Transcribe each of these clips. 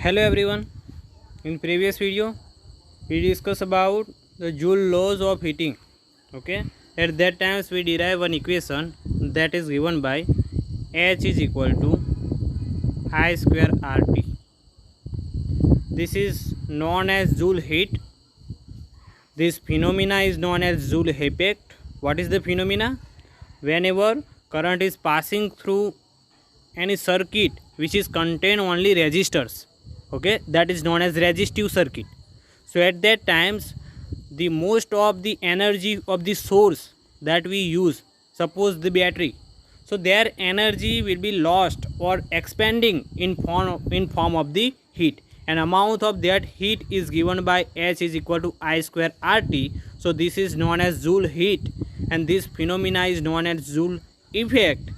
Hello everyone. In previous video we discussed about the Joule laws of heating. Okay, at that times we derive one equation that is given by H is equal to I square RT. This is known as Joule heat. This phenomena is known as Joule effect. What is the phenomena? Whenever current is passing through any circuit which is contain only resistors, okay, that is known as resistive circuit. So at that times the most of the energy of the source that we use, suppose the battery, so their energy will be lost or expanding in form of the heat, and amount of that heat is given by H is equal to I square RT. So this is known as Joule heat, and this phenomena is known as Joule effect,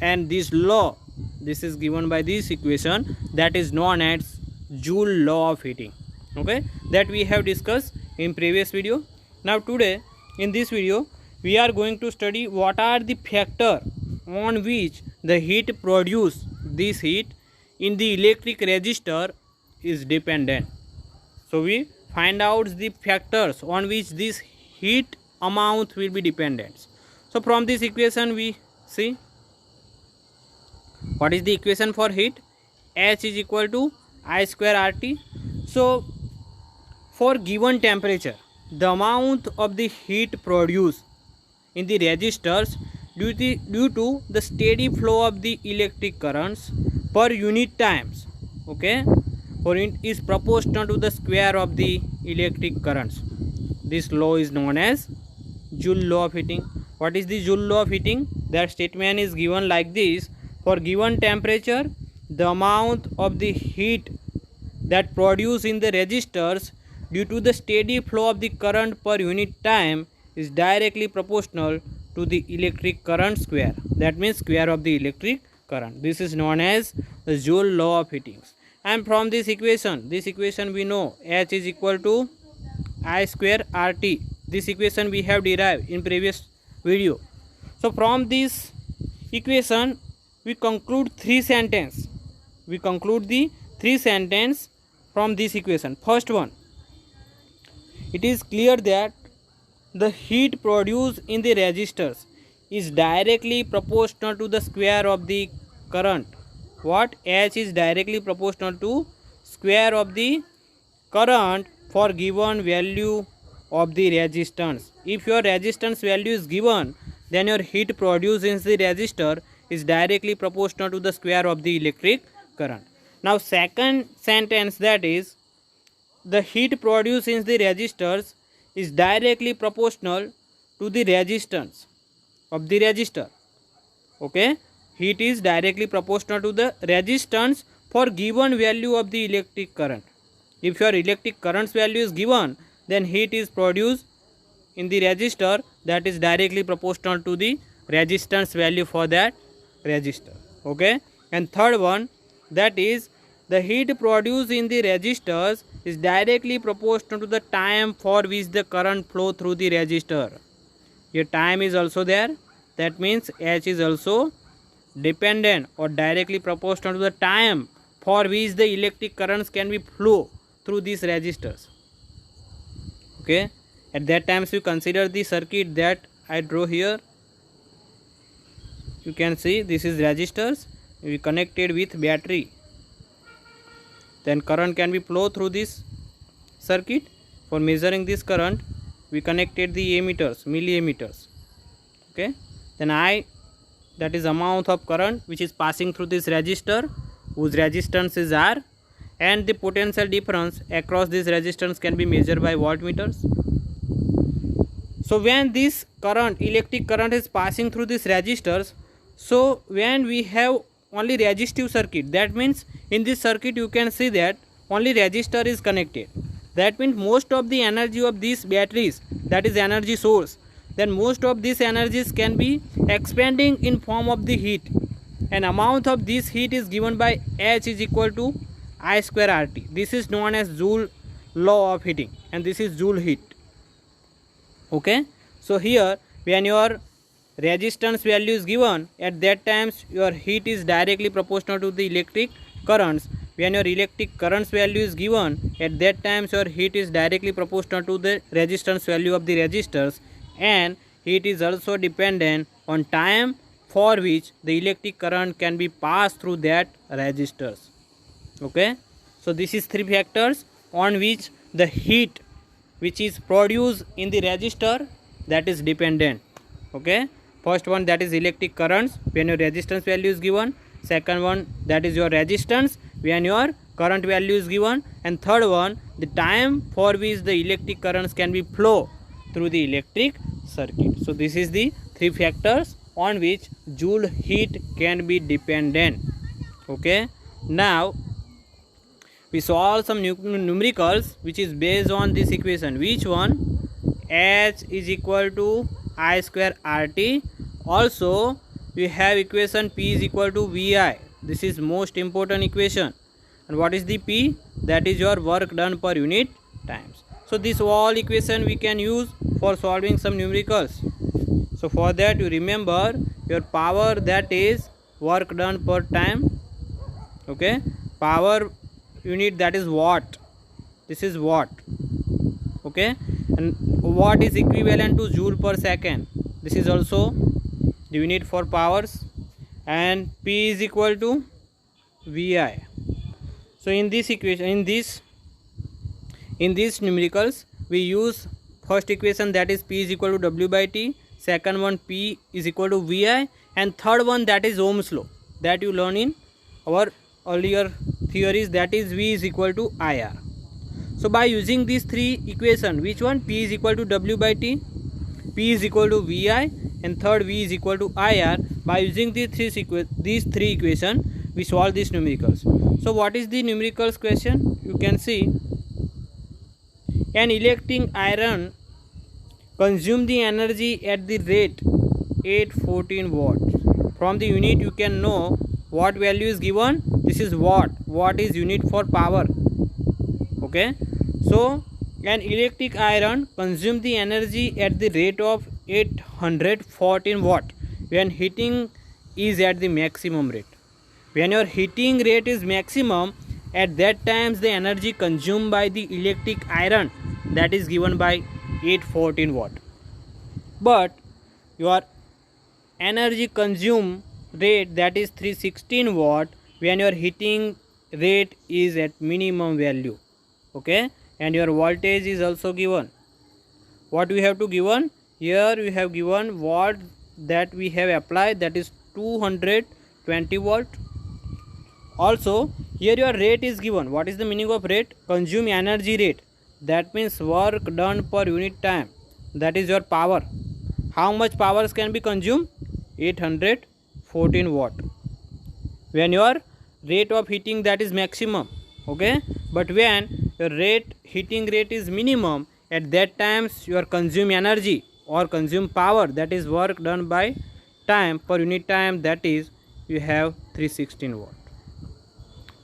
and this law, this is given by this equation that is known as Joule law of heating. Okay, that we have discussed in previous video. Now today in this video we are going to study what are the factor on which the heat produced, this heat in the electric resistor is dependent. So we find out the factors on which this heat amount will be dependent. So from this equation we see what is the equation for heat. H is equal to I square RT. So for given temperature, the amount of the heat produced in the resistors due to the steady flow of the electric currents per unit times, okay, for it is proportional to the square of the electric currents. This law is known as Joule law of heating. What is the Joule law of heating? That statement is given like this: for given temperature, the amount of the heat that produced in the resistors due to the steady flow of the current per unit time is directly proportional to the electric current square. That means square of the electric current. This is known as the Joule law of heating. And from this equation we know H is equal to I square RT. This equation we have derived in previous video. So from this equation we conclude three sentences. We conclude the three sentences from this equation. First one, it is clear that the heat produced in the resistors is directly proportional to the square of the current. What? H is directly proportional to square of the current for given value of the resistance. If your resistance value is given, then your heat produced in the resistor is directly proportional to the square of the electric current. Now second sentence, that is the heat produced in the resistors is directly proportional to the resistance of the resistor. Okay, heat is directly proportional to the resistance for given value of the electric current. If your electric current's value is given, then heat is produced in the resistor that is directly proportional to the resistance value for that resistor. Okay, and third one, that is the heat produced in the resistors is directly proportional to the time for which the current flow through the resistor. Your time is also there. That means H is also dependent or directly proportional to the time for which the electric currents can be flow through these resistors. Okay, at that times you consider the circuit that I draw here. You can see this is resistors, we connected with battery, then current can be flow through this circuit. For measuring this current we connected the ammeters, milliammeters. Okay, then I, that is amount of current which is passing through this resistor whose resistance is R, and the potential difference across this resistance can be measured by voltmeters. So when this current, electric current, is passing through these resistors, so when we have only resistive circuit, that means in this circuit you can see that only resistor is connected. That means most of the energy of these batteries, that is energy source, then most of these energies can be expanding in form of the heat, and amount of this heat is given by H is equal to I square RT. This is known as Joule law of heating, and this is Joule heat. Okay, so here when your resistance value is given, at that times your heat is directly proportional to the electric currents, when your electric current's value is given, at that time your heat is directly proportional to the resistance value of the resistors, and heat is also dependent on time for which the electric current can be passed through that resistors. Okay, so this is three factors on which the heat which is produced in the resistor, that is dependent. Okay, first one, that is electric currents when your resistance value is given. Second one, that is your resistance when your current value is given. And third one, the time for which the electric currents can be flow through the electric circuit. So this is the three factors on which Joule heat can be dependent. Okay, now we solve some numericals which is based on this equation. Which one? H is equal to I square RT. Also we have equation P is equal to VI. This is most important equation. And what is the P? That is your work done per unit times. So this all equation we can use for solving some numericals. So for that you remember your power, that is work done per time. Okay, power unit, that is watt. This is watt. Okay, and watt is equivalent to joule per second. This is also the unit for powers. And P is equal to VI. So in this equation, in these numericals, we use first equation, that is P is equal to W by T. Second one, P is equal to VI. And third one, that is Ohm's law, that you learn in our earlier theories, that is V is equal to IR. So by using these three equations, which one? P is equal to W by T, P is equal to VI, and third V is equal to IR. By using these three equations, we solve these numericals. So what is the numericals question? You can see, an electric iron consume the energy at the rate 814 watts. From the unit you can know what value is given. This is watt. Watt is unit for power. Okay, so an electric iron consume the energy at the rate of 814 watt when heating is at the maximum rate. When your heating rate is maximum, at that times the energy consumed by the electric iron, that is given by 814 watt. But your energy consumed rate, that is 316 watt when your heating rate is at minimum value. Okay, and your voltage is also given. What we have to given here? We have given watt that we have applied, that is 220 watt. Also here your rate is given. What is the meaning of rate? Consume energy rate, that means work done per unit time, that is your power. How much powers can be consumed? 814 watt when your rate of heating, that is maximum. Okay, but when your heating rate is minimum, at that times your consume energy or consume power, that is work done by time per unit time, that is you have 316 watt.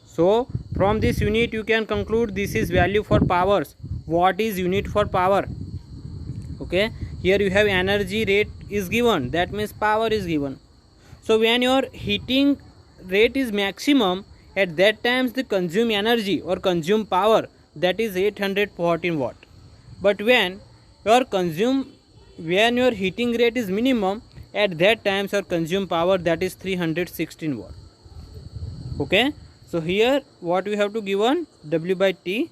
So from this unit you can conclude this is value for powers. Watt is unit for power. Okay, here you have energy rate is given, that means power is given. So when your heating rate is maximum, at that times the consume energy or consume power, that is 814 watt. But when your heating rate is minimum, at that times your consume power, that is 316 watt. Okay, so here what we have to given? W by T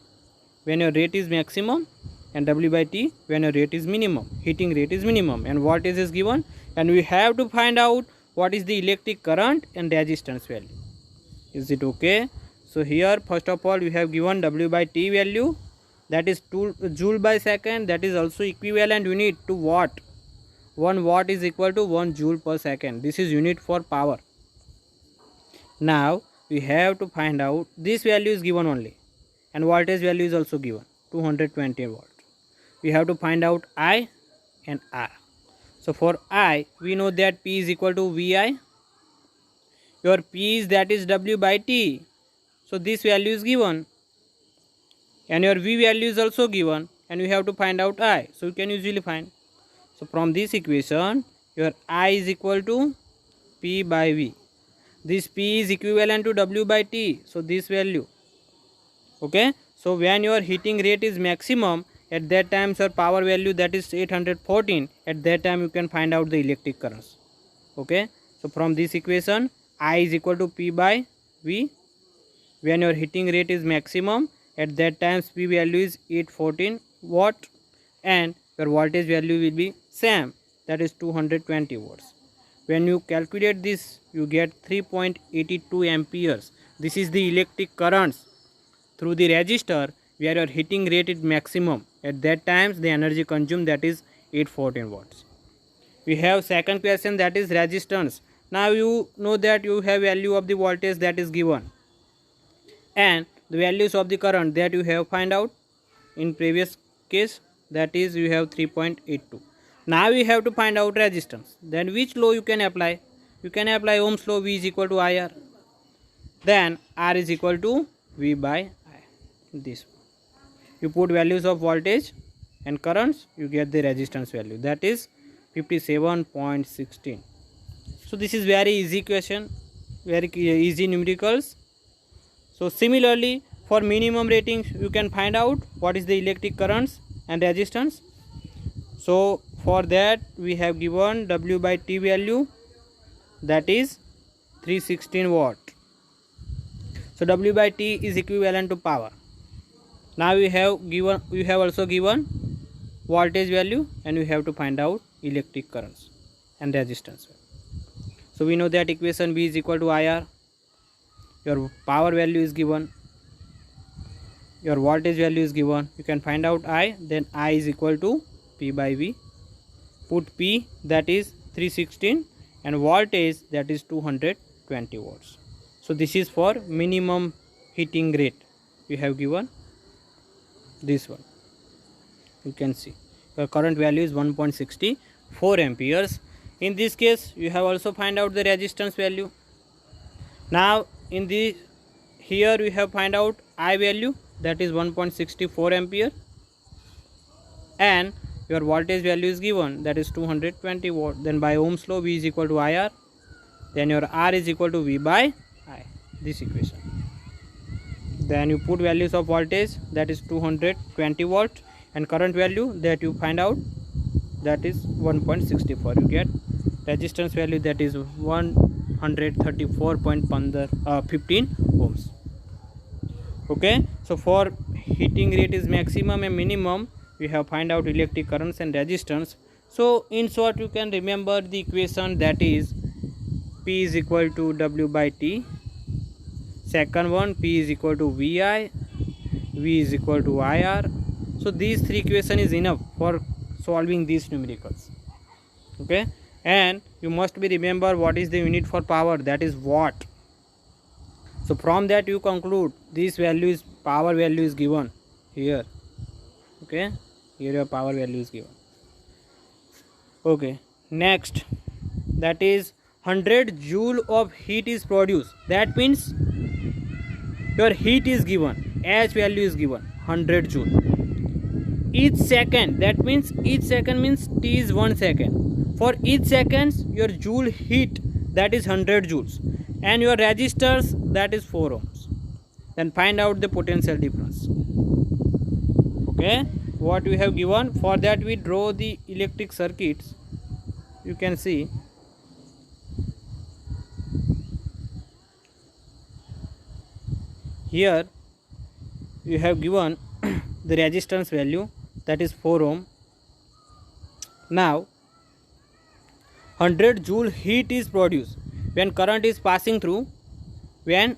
when your rate is maximum, and W by T when your rate is minimum, heating rate is minimum, and voltage is given. And we have to find out what is the electric current and resistance value. Is it okay? So here first of all we have given W by T value, that is 2 joule by second, that is also equivalent unit to watt. 1 watt is equal to 1 joule per second. This is unit for power. Now we have to find out, this value is given only, and voltage value is also given, 220 watt. We have to find out I and R. So for I, we know that P is equal to VI. Your P is, that is W by T. So this value is given, and your V value is also given, and we have to find out I. So you can usually find. So from this equation, your I is equal to P by V. This P is equivalent to W by T. So this value. Okay, so when your heating rate is maximum, at that time your power value, that is 814, at that time you can find out the electric currents. Okay, so from this equation, I is equal to P by V. When your heating rate is maximum, at that time P value is 814 watt and your voltage value will be same, that is 220 volts. When you calculate this, you get 3.82 amperes. This is the electric currents through the resistor where your heating rate is maximum. At that times the energy consumed, that is 814 watts. We have second question, that is resistance. Now you know that you have value of the voltage that is given and the values of the current that you have find out in previous case, that is you have 3.82. Now you have to find out resistance. Then which law you can apply? You can apply Ohm's law, V is equal to IR. Then R is equal to V by I. This you put values of voltage and currents, you get the resistance value, that is 57.16. so this is very easy question, very easy numericals. So similarly for minimum ratings, you can find out what is the electric currents and resistance. So for that we have given W by T value, that is 316 watt. So W by T is equivalent to power. Now we have also given voltage value and we have to find out electric currents and resistance. So we know that equation V is equal to IR. Your power value is given, your voltage value is given, you can find out I, then I is equal to P by V. Put P, that is 316, and voltage, that is 220 volts. So this is for minimum heating rate. You have given this one, you can see your current value is 1.64 amperes. In this case you have also find out the resistance value. Now in the here we have find out I value, that is 1.64 ampere, and your voltage value is given, that is 220 watt. Then by Ohm's law, V is equal to IR, then your R is equal to V by I, this equation. Then you put values of voltage, that is 220 volt, and current value that you find out, that is 1.64. You get resistance value, that is 134.15 ohms. Okay, so for heating rate is maximum and minimum, we have find out electric currents and resistance. So in short, you can remember the equation, that is P is equal to W by T. Second one, P is equal to VI, V is equal to IR. So these three equation is enough for solving these numericals. Okay, and you must be remember what is the unit for power, that is watt. So from that you conclude this value is power value is given here. Okay, here your power value is given. Okay, next, that is 100 joule of heat is produced. That means your heat is given, H value is given 100 joule each second. That means each second means T is 1 second. For each seconds your joule heat, that is 100 joules, and your resistors, that is 4 ohms. Then find out the potential difference. Okay, what we have given, for that we draw the electric circuits. You can see here you have given the resistance value, that is 4 ohm. Now 100 joule heat is produced when current is passing through, this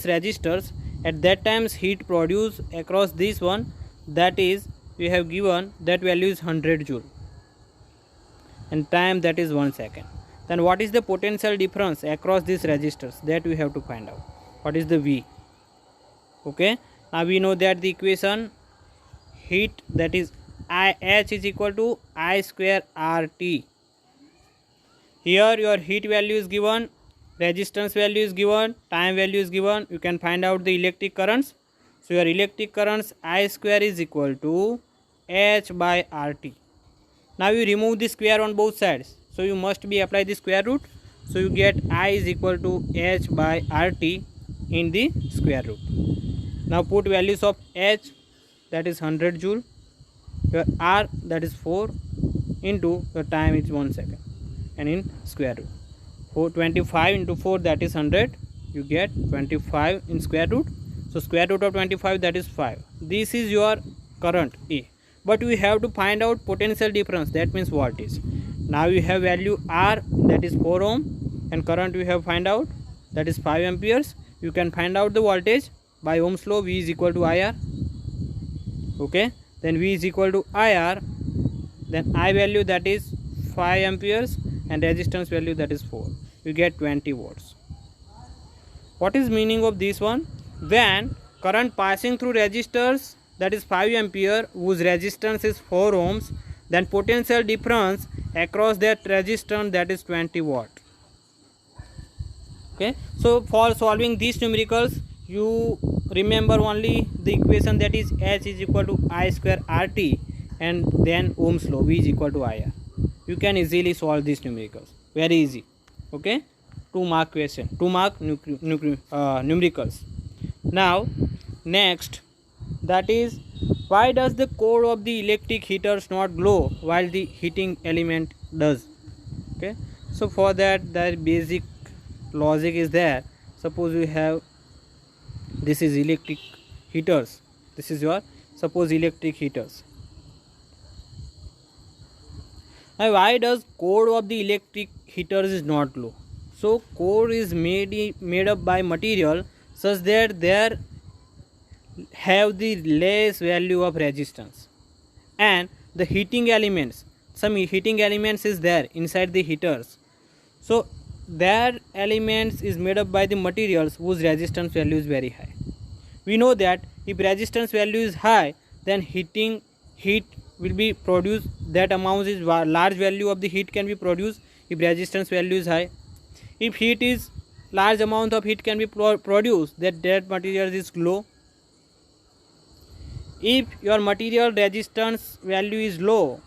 resistors. At that times heat produced across this one, that is we have given that value is 100 joule, and time, that is 1 second. Then what is the potential difference across these resistors, that we have to find out. What is the V? Okay, now we know that the equation heat, that is H is equal to I square RT. Here your heat value is given, resistance value is given, time value is given. You can find out the electric currents. So your electric currents I square is equal to H by RT. Now you remove the square on both sides, so you must be apply the square root. So you get I is equal to H by RT in the square root. Now put values of H, that is 100 joule, your R, that is 4, into your time is 1 second, and in square root. 25 into 4, that is 100, you get 25 in square root. So square root of 25, that is 5. This is your current A. But we have to find out potential difference, that means voltage. Now you have value R, that is 4 ohm, and current we have find out, that is 5 amperes. You can find out the voltage by Ohm's law. V is equal to IR. Okay, then V is equal to IR, then I value, that is 5 amperes, and resistance value, that is 4. You get 20 volts. What is meaning of this one? When current passing through resistors, that is 5 ampere, whose resistance is 4 ohms, then potential difference across that resistance, that is 20 watt. Okay, so for solving these numericals, you remember only the equation, that is H is equal to I square RT, and then Ohm's law, V is equal to IR. You can easily solve these numericals, very easy. Okay, 2 mark question, 2 mark numericals. Now next, that is, why does the core of the electric heaters not glow while the heating element does? Okay, so for that, the basic logic is there. Suppose we have, this is electric heaters, this is your, suppose electric heaters. Now why does core of the electric heaters is not glow? So core is made up by material such that there have the less value of resistance, and the heating elements, some heating elements is there inside the heaters. So that elements is made up by the materials whose resistance value is very high. We know that if resistance value is high, then heat will be produced, that amount is large value of the heat can be produced if resistance value is high. If heat is large amount of heat can be produced, that material is low. If your material resistance value is low,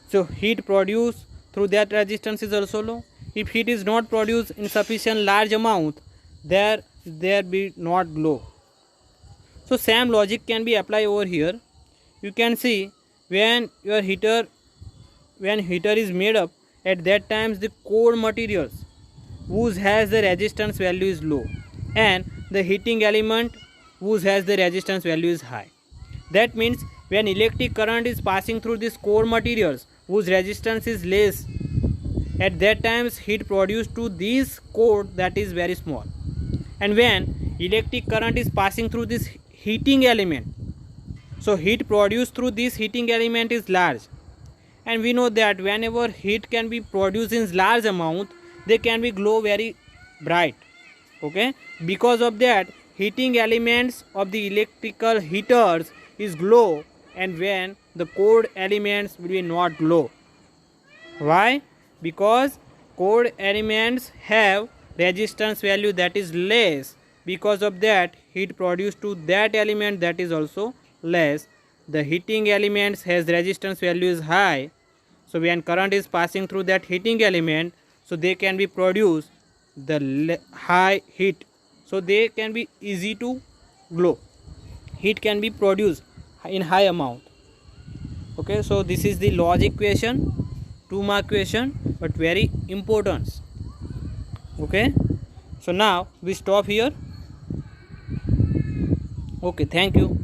so heat produced through that resistance is also low. If heat is not produced in sufficient large amount, there be not glow. So same logic can be applied over here. You can see when your heater is made up, at that times the core materials whose has the resistance value is low, and the heating element whose has the resistance value is high. That means when electric current is passing through these core materials whose resistance is less, at that times heat produced to this core, that is very small. And when electric current is passing through this heating element, so heat produced through this heating element is large. And we know that whenever heat can be produced in large amount, they can be glow very bright. Okay, because of that, heating elements of the electrical heaters is glow, and when the core elements will be not glow. Why? Because core elements have resistance value that is less. Because of that, heat produced to that element, that is also less. The heating elements has resistance value is high. So when current is passing through that heating element, so they can be produce the high heat. So they can be easy to glow. Heat can be produced in high amount. Okay, so this is the logic question, 2 mark question, but very important. Okay, so now we stop here. Okay, thank you.